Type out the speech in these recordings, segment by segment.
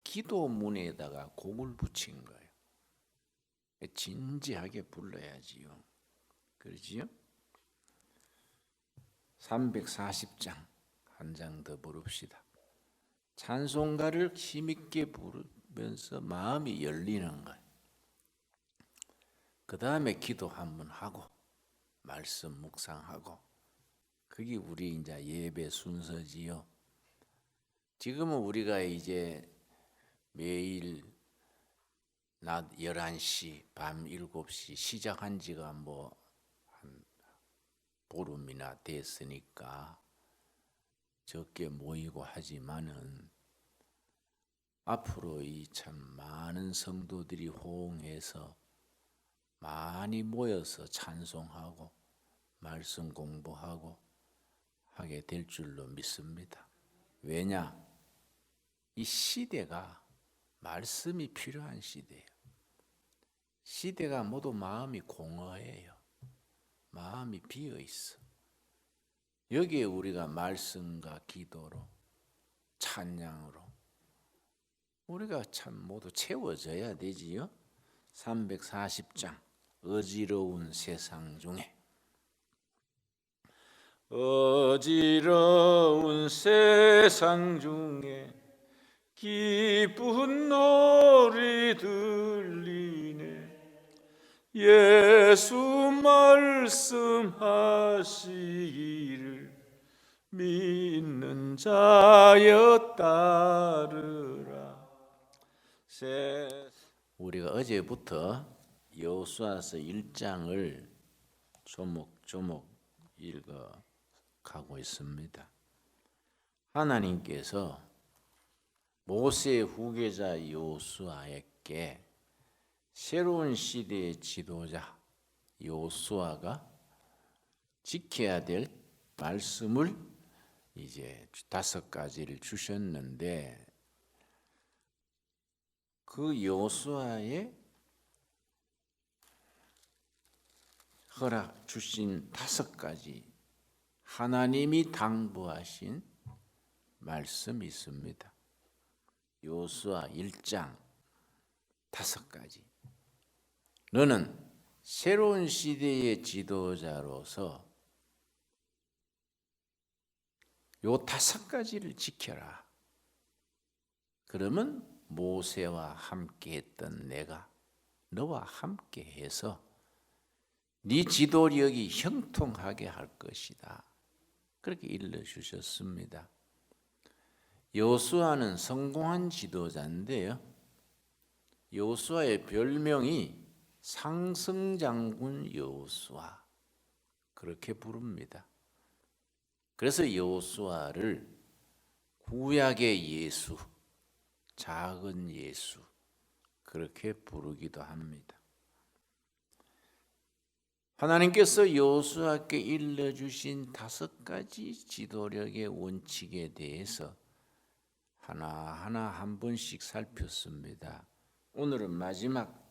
기도문에다가 곡을 붙인 거예요. 진지하게 불러야지요. 그러지요? 340장 한 장 더 부릅시다. 찬송가를 힘있게 부르면서 마음이 열리는 거예요. 그 다음에 기도 한번 하고 말씀 묵상하고, 그게 우리 이제 예배 순서지요. 지금은 우리가 이제 매일 낮 11시, 밤 7시 시작한 지가 한 보름이나 됐으니까 적게 모이고 하지만은 앞으로 이 참 많은 성도들이 호응해서 많이 모여서 찬송하고 말씀 공부하고 하게 될 줄로 믿습니다. 왜냐? 이 시대가 말씀이 필요한 시대예요. 시대가 모두 마음이 공허해요. 마음이 비어 있어. 여기에 우리가 말씀과 기도로, 찬양으로 우리가 참 모두 채워져야 되지요. 340장 어지러운 세상 중에, 어지러운 세상 중에 기쁜 노래 들리네. 예수 말씀하시기를 믿는 자여 따르라. 우리가 어제부터 여호수아서 1장을 조목조목 읽어 가고 있습니다. 하나님께서 모세의 후계자 여호수아에게 새로운 시대의 지도자 여호수아가 지켜야 될 말씀을 이제 5가지를 주셨는데, 그 여호수아의 허락 주신 5가지 하나님이 당부하신 말씀이 있습니다. 여호수아 1장 5가지. 너는 새로운 시대의 지도자로서 요 5가지를 지켜라. 그러면 모세와 함께했던 내가 너와 함께해서 네 지도력이 형통하게 할 것이다. 그렇게 일러주셨습니다. 여호수아는 성공한 지도자인데요, 여호수아의 별명이 상승장군 여호수아, 그렇게 부릅니다. 그래서 여호수아를 구약의 예수, 작은 예수, 그렇게 부르기도 합니다. 하나님께서 여호수아께 일러주신 5가지 지도력의 원칙에 대해서 하나하나 한 번씩 살폈습니다. 오늘은 마지막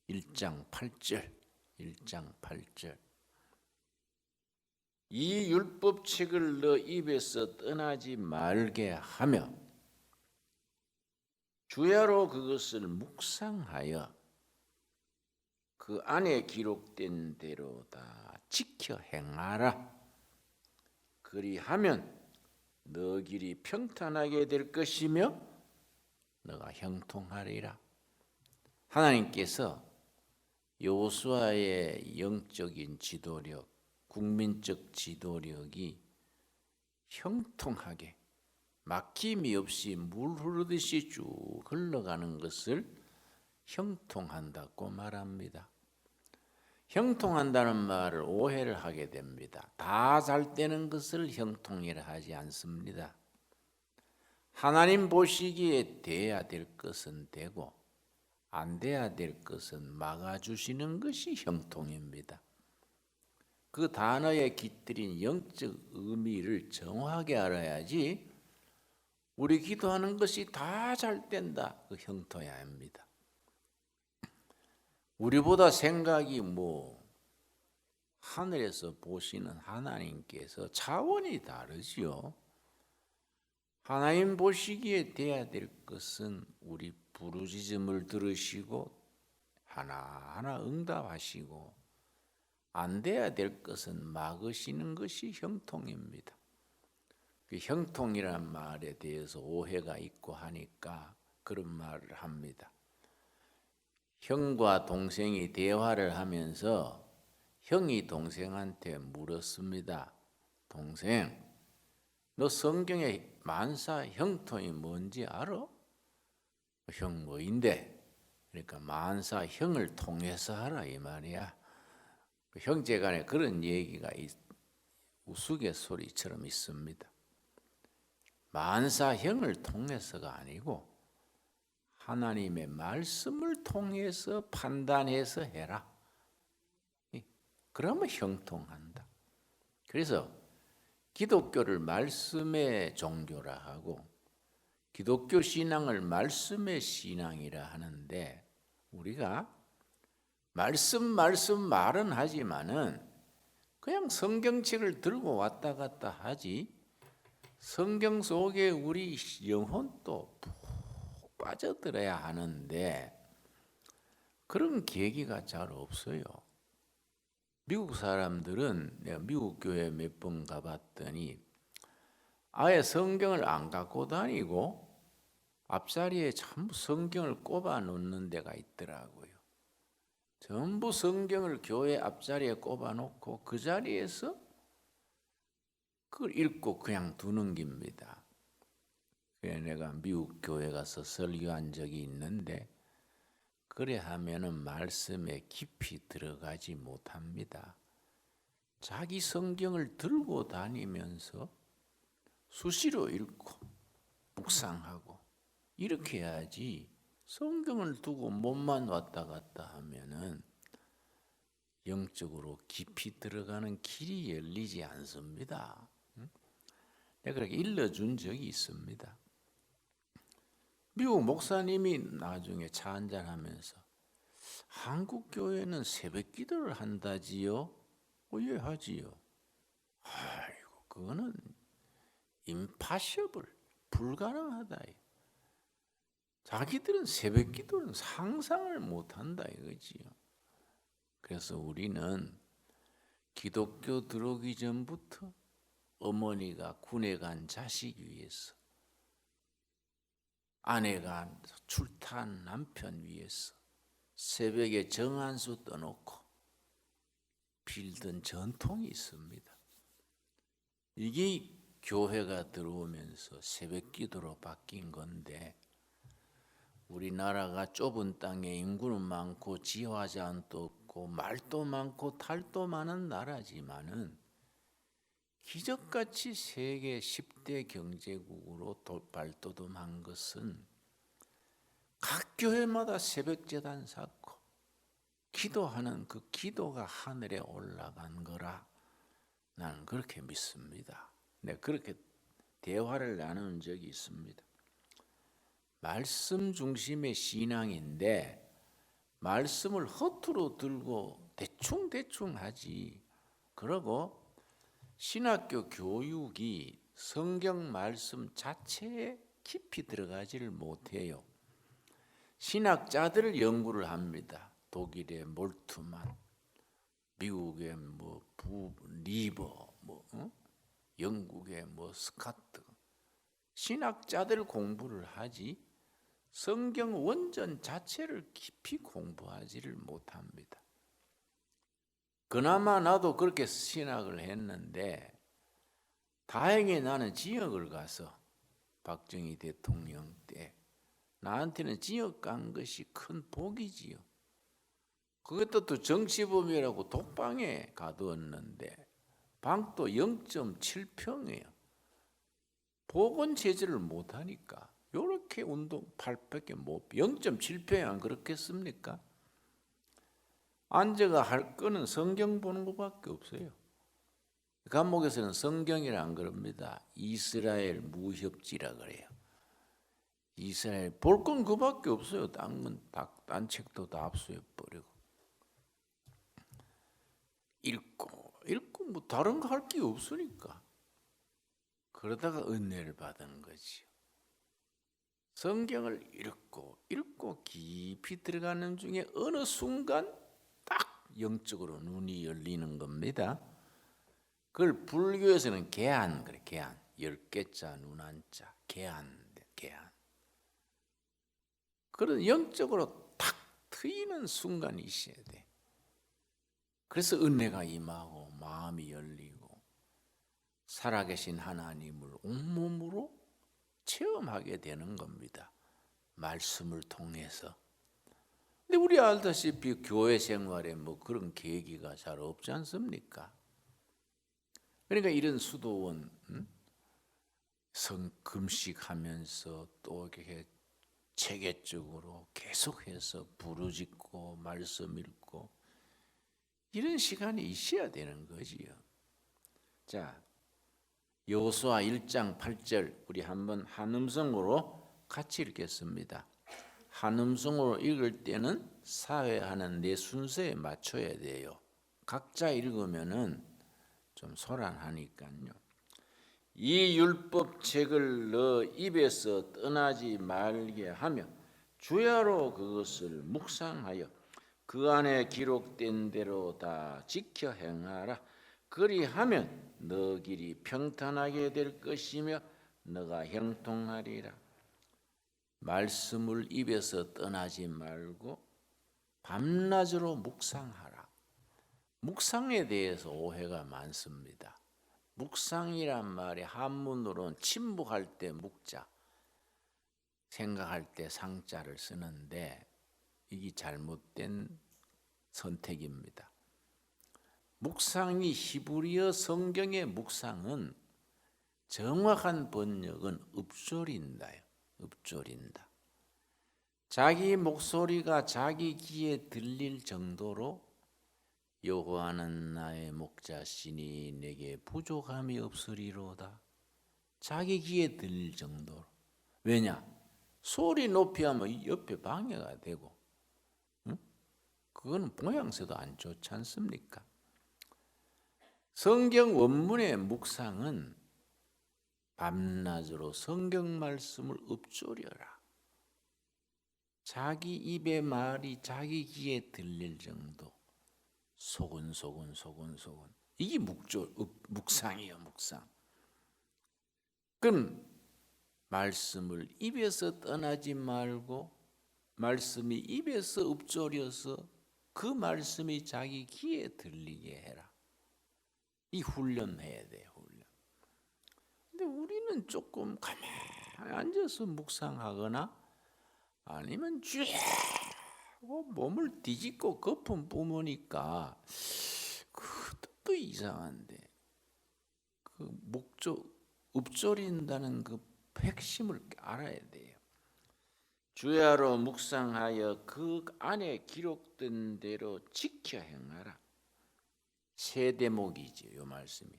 1장 8절, 이 율법책을 너 입에서 떠나지 말게 하며 주야로 그것을 묵상하여 그 안에 기록된 대로 다 지켜 행하라. 그리하면 너 길이 평탄하게 될 것이며 너가 형통하리라. 하나님께서 여호수아의 영적인 지도력, 국민적 지도력이 형통하게 막힘이 없이 물 흐르듯이 쭉 흘러가는 것을 형통한다고 말합니다. 형통한다는 말을 오해를 하게 됩니다. 다 잘 되는 것을 형통이라 하지 않습니다. 하나님 보시기에 돼야 될 것은 되고 안 돼야 될 것은 막아주시는 것이 형통입니다. 그 단어에 깃들인 영적 의미를 정확하게 알아야지 우리 기도하는 것이 다 잘 된다, 그 형통해야 합니다. 우리보다 생각이 하늘에서 보시는 하나님께서 차원이 다르지요. 하나님 보시기에 돼야 될 것은 우리 부르짖음을 들으시고 하나하나 응답하시고, 안 돼야 될 것은 막으시는 것이 형통입니다. 그 형통이란 말에 대해서 오해가 있고 하니까 그런 말을 합니다. 형과 동생이 대화를 하면서 형이 동생한테 물었습니다. 동생, 너 성경에 만사 형통이 뭔지 알아? 형 뭐인데? 그러니까 만사 형을 통해서 하라 이 말이야. 형제간에 그런 얘기가 우스갯소리처럼 있습니다. 만사 형을 통해서가 아니고 하나님의 말씀을 통해서 판단해서 해라. 그러면 형통한다. 그래서 기독교를 말씀의 종교라 하고 기독교 신앙을 말씀의 신앙이라 하는데, 우리가 말씀 말은 하지만은 그냥 성경책을 들고 왔다 갔다 하지 성경 속에 우리 영혼도 푹 빠져들어야 하는데 그런 계기가 잘 없어요. 미국 사람들은, 내가 미국 교회 몇 번 가봤더니 아예 성경을 안 갖고 다니고 앞자리에 전부 성경을 꼽아 놓는 데가 있더라고요. 전부 성경을 교회 앞자리에 꼽아 놓고 그 자리에서 그걸 읽고 그냥 두는 겁니다. 그래 내가 미국 교회 가서 설교한 적이 있는데, 그래 하면은 말씀에 깊이 들어가지 못합니다. 자기 성경을 들고 다니면서 수시로 읽고 묵상하고 이렇게 해야지, 성경을 두고 몸만 왔다 갔다 하면은 영적으로 깊이 들어가는 길이 열리지 않습니다. 내가 그렇게 일러준 적이 있습니다. 미국 목사님이 나중에 차 한잔하면서 한국 교회는 새벽 기도를 한다지요? 예, 하지요. 아이고, 그거는 impossible, 불가능하다. 자기들은 새벽 기도는 상상을 못한다 이거지요. 그래서 우리는 기독교 들어오기 전부터 어머니가 군에 간 자식 위해서, 아내가 출타한 남편 위해서 새벽에 정한수 떠놓고 빌던 전통이 있습니다. 이게 교회가 들어오면서 새벽 기도로 바뀐 건데, 우리나라가 좁은 땅에 인구는 많고 지화자도 없고 말도 많고 탈도 많은 나라지만은 기적같이 세계 10대 경제국으로 발돋움한 것은 각 교회마다 새벽 제단 쌓고 기도하는 그 기도가 하늘에 올라간 거라 나는 그렇게 믿습니다. 내가 그렇게 대화를 나눈 적이 있습니다. 말씀 중심의 신앙인데 말씀을 허투루 들고 대충 하지, 그러고 신학교 교육이 성경 말씀 자체에 깊이 들어가지를 못해요. 신학자들을 연구를 합니다. 독일의 몰트만, 미국의 리버, 영국의 스카트, 신학자들 공부를 하지 성경 원전 자체를 깊이 공부하지를 못합니다. 그나마 나도 그렇게 신학을 했는데 다행히 나는 지역을 가서 박정희 대통령 때 나한테는 지역 간 것이 큰 복이지요. 그것도 또 정치범이라고 독방에 가두었는데 방도 0.7평이에요. 보건체제를 못하니까 요렇게 운동 800개 0.7평이 안 그렇겠습니까? 앉아가 할 거는 성경 보는 것밖에 없어요. 감옥에서는 성경이라 안 그럽니다. 이스라엘 무협지라 그래요. 이스라엘 볼 건 그밖에 없어요. 딴 책도 다 압수해 버리고 읽고 다른 거 할 게 없으니까. 그러다가 은혜를 받은 거지요. 성경을 읽고 깊이 들어가는 중에 어느 순간 딱 영적으로 눈이 열리는 겁니다. 그걸 불교에서는 개안 그래. 개안. 10개자 눈한자. 개안. 그런 영적으로 탁 트이는 순간이 있어야 돼. 그래서 은혜가 임하고 마음이 열리고 살아계신 하나님을 온몸으로 체험하게 되는 겁니다. 말씀을 통해서. 근데 우리 알다시피 교회 생활에 뭐 그런 계기가 잘 없지 않습니까? 그러니까 이런 수도원 금식하면서 또 이렇게 체계적으로 계속해서 부르짖고 말씀 읽고 이런 시간이 있어야 되는 거지요. 자, 여호수아 1장 8절 우리 한번 한음성으로 같이 읽겠습니다. 한음성으로 읽을 때는 사회하는 내 순서에 맞춰야 돼요. 각자 읽으면은 좀 소란하니까요. 이 율법책을 너 입에서 떠나지 말게 하며 주야로 그것을 묵상하여 그 안에 기록된 대로 다 지켜 행하라. 그리하면 너 길이 평탄하게 될 것이며 너가 형통하리라. 말씀을 입에서 떠나지 말고 밤낮으로 묵상하라. 묵상에 대해서 오해가 많습니다. 묵상이란 말이 한문으로는 침묵할 때 묵자, 생각할 때 상자를 쓰는데 이게 잘못된 선택입니다. 묵상이 히브리어 성경의 묵상은 정확한 번역은 읊조린다요. 읊조린다. 자기 목소리가 자기 귀에 들릴 정도로 여호와는 나의 목자시니 내게 부족함이 없으리로다. 자기 귀에 들릴 정도로. 왜냐? 소리 높이 하면 옆에 방해가 되고 그거는 모양새도 안 좋지 않습니까? 성경 원문의 묵상은 밤낮으로 성경 말씀을 읊조려라. 자기 입의 말이 자기 귀에 들릴 정도. 소근소근. 이게 묵상이에요, 묵상. 그럼 말씀을 입에서 떠나지 말고 말씀이 입에서 읊조려서 그 말씀이 자기 귀에 들리게 해라. 이 훈련해야 돼요, 훈련. 근데 우리는 조금 가만히 앉아서 묵상하거나 아니면 쭉 몸을 뒤집고 거품 뿜으니까 그 뜻도 이상한데 그 읊조린다는 그 핵심을 알아야 돼요. 주야로 묵상하여 그 안에 기록된 대로 지켜 행하라. 세 대목이죠, 이 말씀이.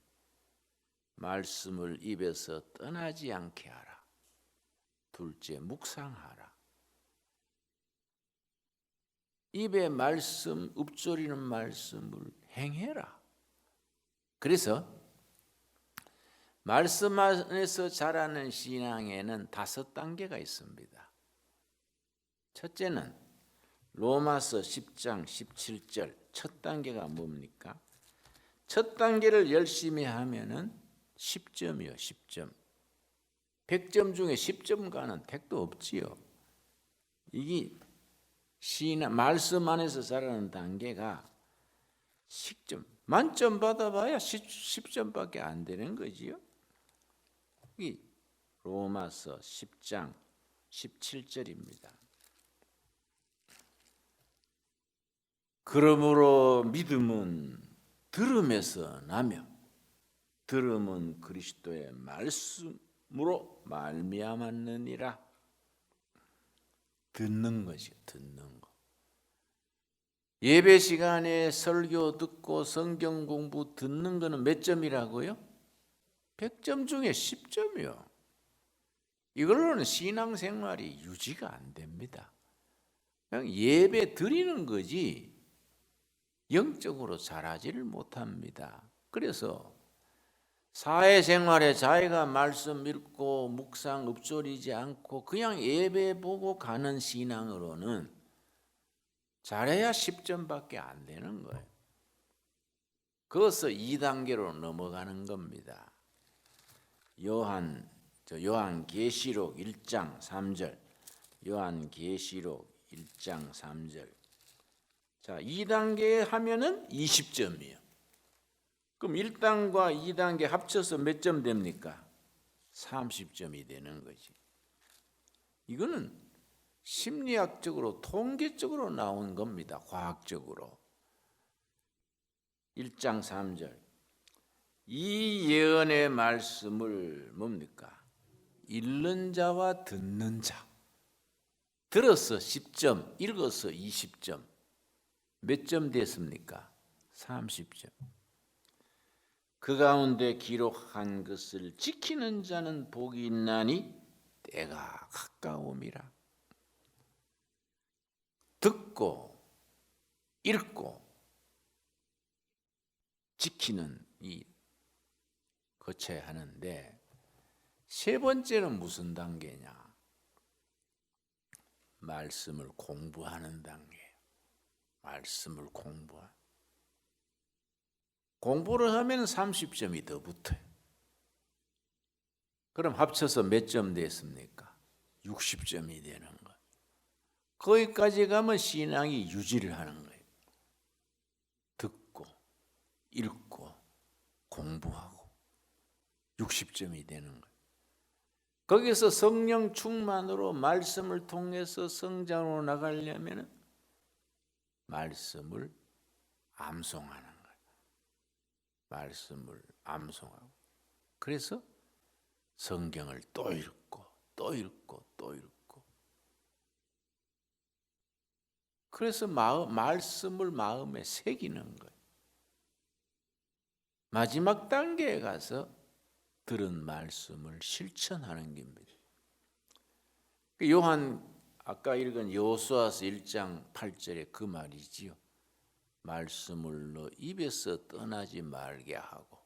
말씀을 입에서 떠나지 않게 하라. 둘째, 묵상하라. 입에 말씀, 읊조리는 말씀을 행해라. 그래서 말씀 안에서 자라는 신앙에는 5단계가 있습니다. 첫째는 로마서 10장 17절 첫 단계가 뭡니까? 첫 단계를 열심히 하면은 10점이요, 10점. 100점 중에 10점 가는 택도 없지요. 이게 말씀 안에서 자라는 단계가 10점. 만점 받아봐야 10점밖에 안 되는 거지요. 이 로마서 10장 17절입니다. 그러므로 믿음은 들음에서 나며 들음은 그리스도의 말씀으로 말미암았느니라. 듣는 것이요, 듣는 거. 예배 시간에 설교 듣고 성경 공부 듣는 거는 몇 점이라고요? 100점 중에 10점이요. 이걸로는 신앙생활이 유지가 안 됩니다. 그냥 예배 드리는 거지 영적으로 잘하지를 못합니다. 그래서 사회생활에 자기가 말씀 읽고 묵상 읊조리지 않고 그냥 예배 보고 가는 신앙으로는 잘해야 10점밖에 안 되는 거예요. 그것을 2단계로 넘어가는 겁니다. 요한계시록 1장 3절. 요한계시록 1장 3절. 자, 2단계 하면은 20점이에요. 그럼 1단과 2단계 합쳐서 몇 점 됩니까? 30점이 되는 거지. 이거는 심리학적으로 통계적으로 나온 겁니다. 과학적으로. 1장 3절. 이 예언의 말씀을 뭡니까? 읽는 자와 듣는 자. 들어서 10점, 읽어서 20점. 몇 점 됐습니까? 30점. 그 가운데 기록한 것을 지키는 자는 복이 있나니 때가 가까움이라. 듣고 읽고 지키는 이 거쳐야 하는데, 세 번째는 무슨 단계냐? 말씀을 공부하는 단계. 말씀을 공부를 하면 30점이 더 붙어요. 그럼 합쳐서 몇 점 됐습니까? 60점이 되는 것. 거기까지 가면 신앙이 유지를 하는 거예요. 듣고 읽고 공부하고 60점이 되는 거예요. 거기서 성령 충만으로 말씀을 통해서 성장으로 나가려면 말씀을 암송하는 거예요. 말씀을 암송하고, 그래서 성경을 또 읽고 또 읽고 또 읽고, 그래서 말씀을 마음에 새기는 거예요. 마지막 단계에 가서 들은 말씀을 실천하는 겁니다. 아까 읽은 여호수아서 1장 8절에 그 말이지요. 말씀을 너 입에서 떠나지 말게 하고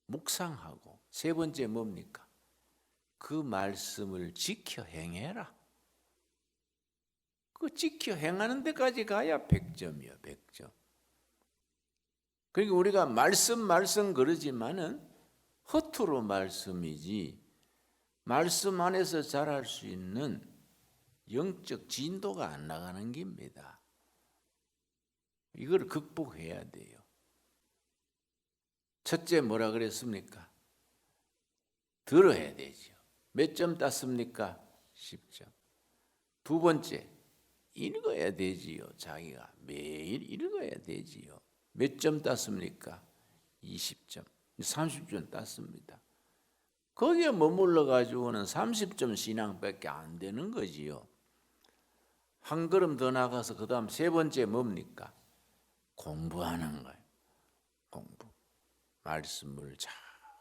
묵상하고, 세 번째 뭡니까? 그 말씀을 지켜 행해라. 그 지켜 행하는 데까지 가야 100점이요, 100점. 그러니까 우리가 말씀 그러지만은 허투루 말씀이지, 말씀 안에서 자랄 수 있는 영적 진도가 안 나가는 겁니다. 이걸 극복해야 돼요. 첫째 뭐라 그랬습니까? 들어야 되죠. 몇 점 땄습니까? 10점. 두 번째, 읽어야 되지요. 자기가 매일 읽어야 되지요. 몇 점 땄습니까? 20점. 30점 땄습니다. 거기에 머물러 가지고는 30점 신앙밖에 안 되는 거지요. 한 걸음 더 나가서 그 다음 세 번째 뭡니까? 공부하는 거예요. 공부. 말씀을 잘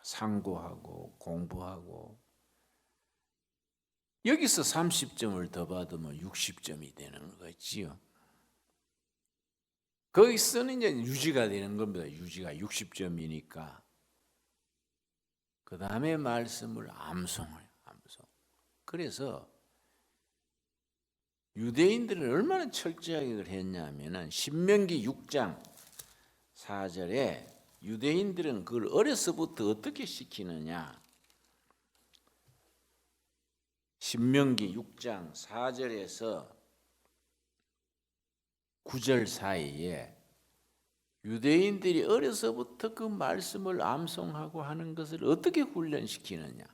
상고하고 공부하고, 여기서 30점을 더 받으면 60점이 되는 거지요. 거기서는 이제 유지가 되는 겁니다. 유지가 60점이니까. 그 다음에 말씀을 암송해요. 암송. 그래서 유대인들은 얼마나 철저하게 그걸 했냐면은 신명기 6장 4절에 유대인들은 그걸 어려서부터 어떻게 시키느냐. 신명기 6장 4절에서 9절 사이에 유대인들이 어려서부터 그 말씀을 암송하고 하는 것을 어떻게 훈련시키느냐.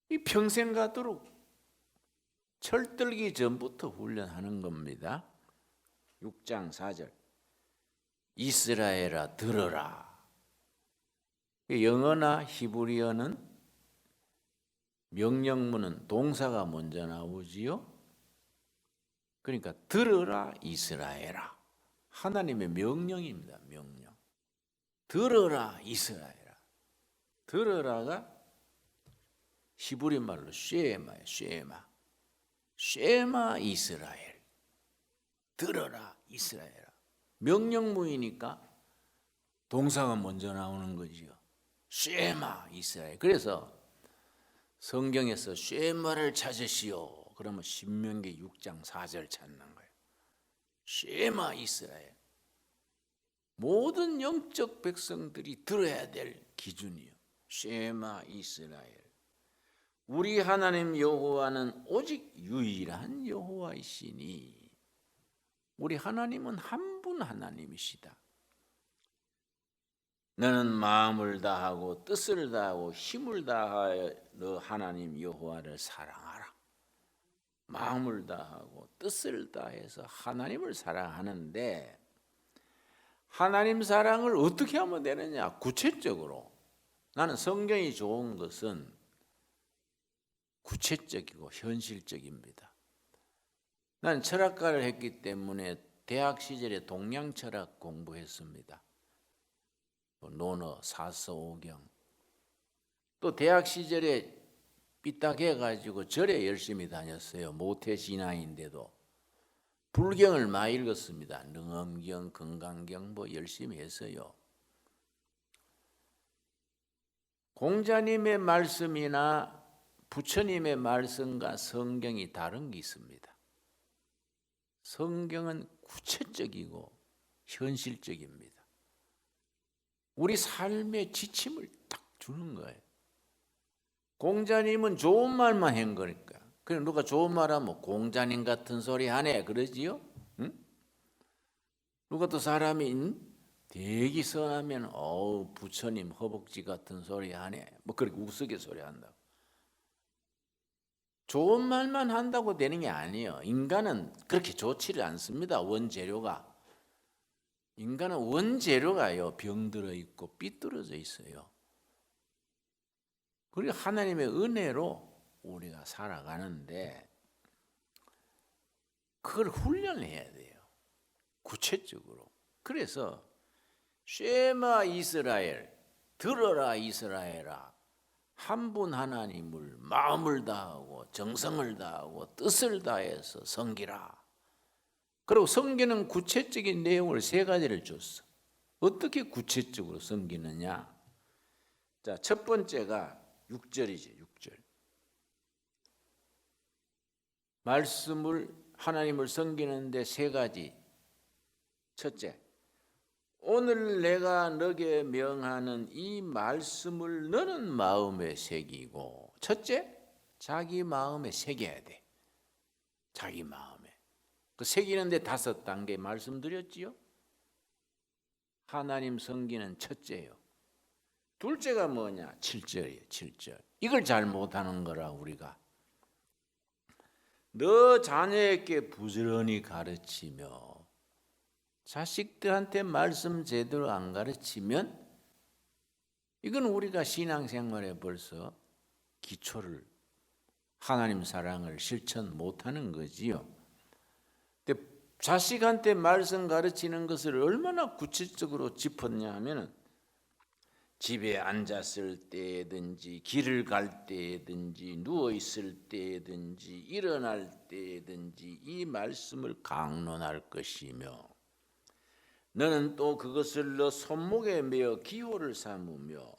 이 평생 가도록 철들기 전부터 훈련하는 겁니다. 6장 4절. 이스라엘아 들어라. 영어나 히브리어는 명령문은 동사가 먼저 나오지요. 그러니까 들어라 이스라엘아. 하나님의 명령입니다. 명령. 들어라 이스라엘아. 들어라가 히브리 말로 쉐마예요. 쉐마 이스라엘. 들어라 이스라엘아. 명령문이니까 동사가 먼저 나오는 거지요. 쉐마 이스라엘. 그래서 성경에서 쉐마를 찾으시오. 그러면 신명기 6장 4절 찾는 거예요. 쉐마 이스라엘. 모든 영적 백성들이 들어야 될 기준이요. 쉐마 이스라엘. 우리 하나님 여호와는 오직 유일한 여호와이시니. 우리 하나님은 한 분 하나님이시다. 너는 마음을 다하고 뜻을 다하고 힘을 다하여 너 하나님 여호와를 사랑하라. 마음을 다하고 뜻을 다해서 하나님을 사랑하는데 하나님 사랑을 어떻게 하면 되느냐? 구체적으로. 나는 성경이 좋은 것은 구체적이고 현실적입니다. 나는 철학가를 했기 때문에 대학 시절에 동양 철학 공부했습니다. 논어, 사서, 오경. 또 대학 시절에 삐딱해가지고 절에 열심히 다녔어요. 모태 신앙인데도 불경을 많이 읽었습니다. 능엄경, 건강경 뭐 열심히 했어요. 공자님의 말씀이나 부처님의 말씀과 성경이 다른 게 있습니다. 성경은 구체적이고 현실적입니다. 우리 삶의 지침을 딱 주는 거예요. 공자님은 좋은 말만 한 거니까. 그럼 누가 좋은 말 하면 공자님 같은 소리 하네 그러지요? 응? 누가 또 사람이 되게 선하면 부처님 허벅지 같은 소리 하네. 뭐 그렇게 우스갯소리 한다고. 좋은 말만 한다고 되는 게 아니에요. 인간은 그렇게 좋지를 않습니다. 원재료가. 인간은 원재료가요. 병들어 있고 삐뚤어져 있어요. 그리고 하나님의 은혜로 우리가 살아가는데 그걸 훈련해야 돼요. 구체적으로. 그래서 쉐마 이스라엘, 들어라 이스라엘아. 한 분 하나님을 마음을 다하고 정성을 다하고 뜻을 다해서 섬기라. 그리고 섬기는 구체적인 내용을 세 가지를 줬어. 어떻게 구체적으로 섬기느냐? 자, 첫 번째가 6절이죠. 6절. 말씀을 하나님을 섬기는데 세 가지. 첫째, 오늘 내가 너게 명하는 이 말씀을 너는 마음에 새기고. 첫째, 자기 마음에 새겨야 돼. 자기 마음에. 그 새기는데 5단계 말씀드렸지요. 하나님 섬기는 첫째요. 둘째가 뭐냐? 7절이에요. 7절. 이걸 잘 못하는 거라 우리가. 너 자녀에게 부지런히 가르치며. 자식들한테 말씀 제대로 안 가르치면 이건 우리가 신앙생활에 벌써 기초를 하나님 사랑을 실천 못하는 거지요. 근데 자식한테 말씀 가르치는 것을 얼마나 구체적으로 짚었냐 하면은 집에 앉았을 때든지 길을 갈 때든지 누워 있을 때든지 일어날 때든지 이 말씀을 강론할 것이며 너는 또 그것을 너 손목에 메어 기호를 삼으며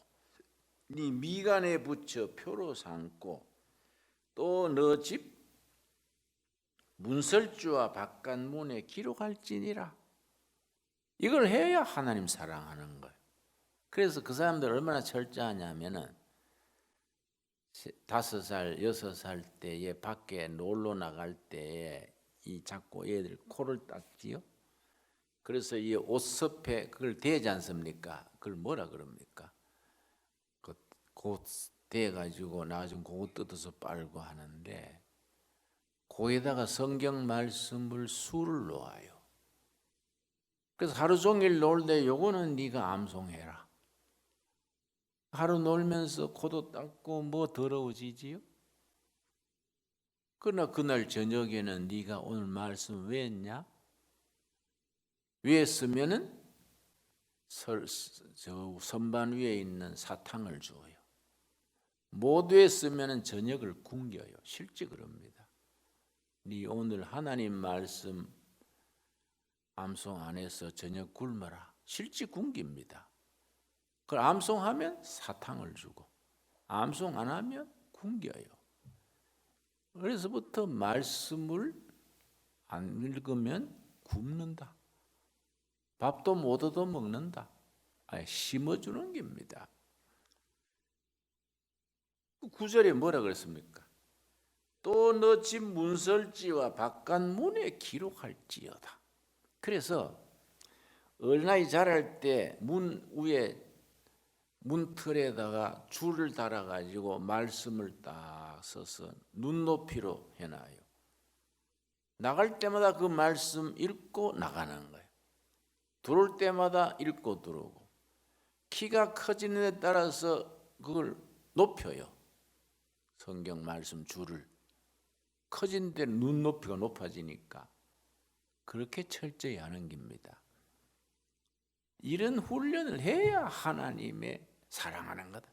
네 미간에 붙여 표로 삼고 또 너 집 문설주와 바깥문에 기록할지니라. 이걸 해야 하나님 사랑하는 거예요. 그래서 그 사람들 얼마나 철저하냐면은 5살, 6살 때에 밖에 놀러 나갈 때에 이 자꾸 애들 코를 닦지요. 그래서 이 옷섭에 그걸 대지 않습니까? 그걸 뭐라 그럽니까? 곧 대가지고 나중에 그거 뜯어서 빨고 하는데 거기다가 성경 말씀을 수를 놓아요. 그래서 하루 종일 놀때 요거는 네가 암송해라. 하루 놀면서 코도 닦고 뭐 더러워지지요? 그러나 그날 저녁에는 네가 오늘 말씀 왜 했냐? 왜 했으면은 저 선반 위에 있는 사탕을 줘요. 못 했으면은 저녁을 굶겨요. 실제 그럽니다. 네 오늘 하나님 말씀 암송 안 해서 저녁 굶어라. 실제 굶깁니다. 그 암송하면 사탕을 주고 암송 안 하면 굶겨요. 그래서부터 말씀을 안 읽으면 굶는다. 밥도 못 얻어 먹는다. 심어주는 겁니다. 9절에 뭐라 그랬습니까? 또 너 집 문설지와 바깥 문에 기록할지어다. 그래서 어린아이 자랄 때 문 위에 문틀에다가 줄을 달아가지고 말씀을 딱 써서 눈높이로 해놔요. 나갈 때마다 그 말씀 읽고 나가는 거예요. 들어올 때마다 읽고 들어오고 키가 커지는 데 따라서 그걸 높여요. 성경 말씀 줄을 커진 데 눈높이가 높아지니까 그렇게 철저히 하는 겁니다. 이런 훈련을 해야 하나님의 사랑하는 거다.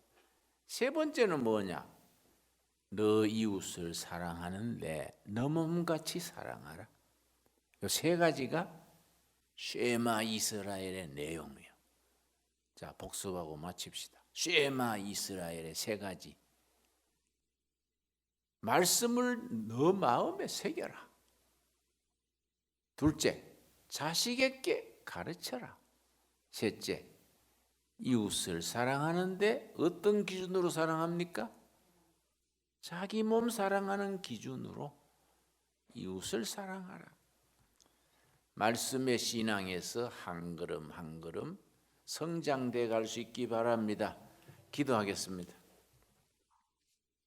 세 번째는 뭐냐? 너 이웃을 사랑하는데 너 몸같이 사랑하라. 이 세 가지가 쉐마 이스라엘의 내용이에요. 자, 복습하고 마칩시다. 쉐마 이스라엘의 세 가지. 말씀을 너 마음에 새겨라. 둘째, 자식에게 가르쳐라. 셋째, 이웃을 사랑하는데 어떤 기준으로 사랑합니까? 자기 몸 사랑하는 기준으로 이웃을 사랑하라. 말씀의 신앙에서 한 걸음 한 걸음 성장돼 갈 수 있기 바랍니다. 기도하겠습니다.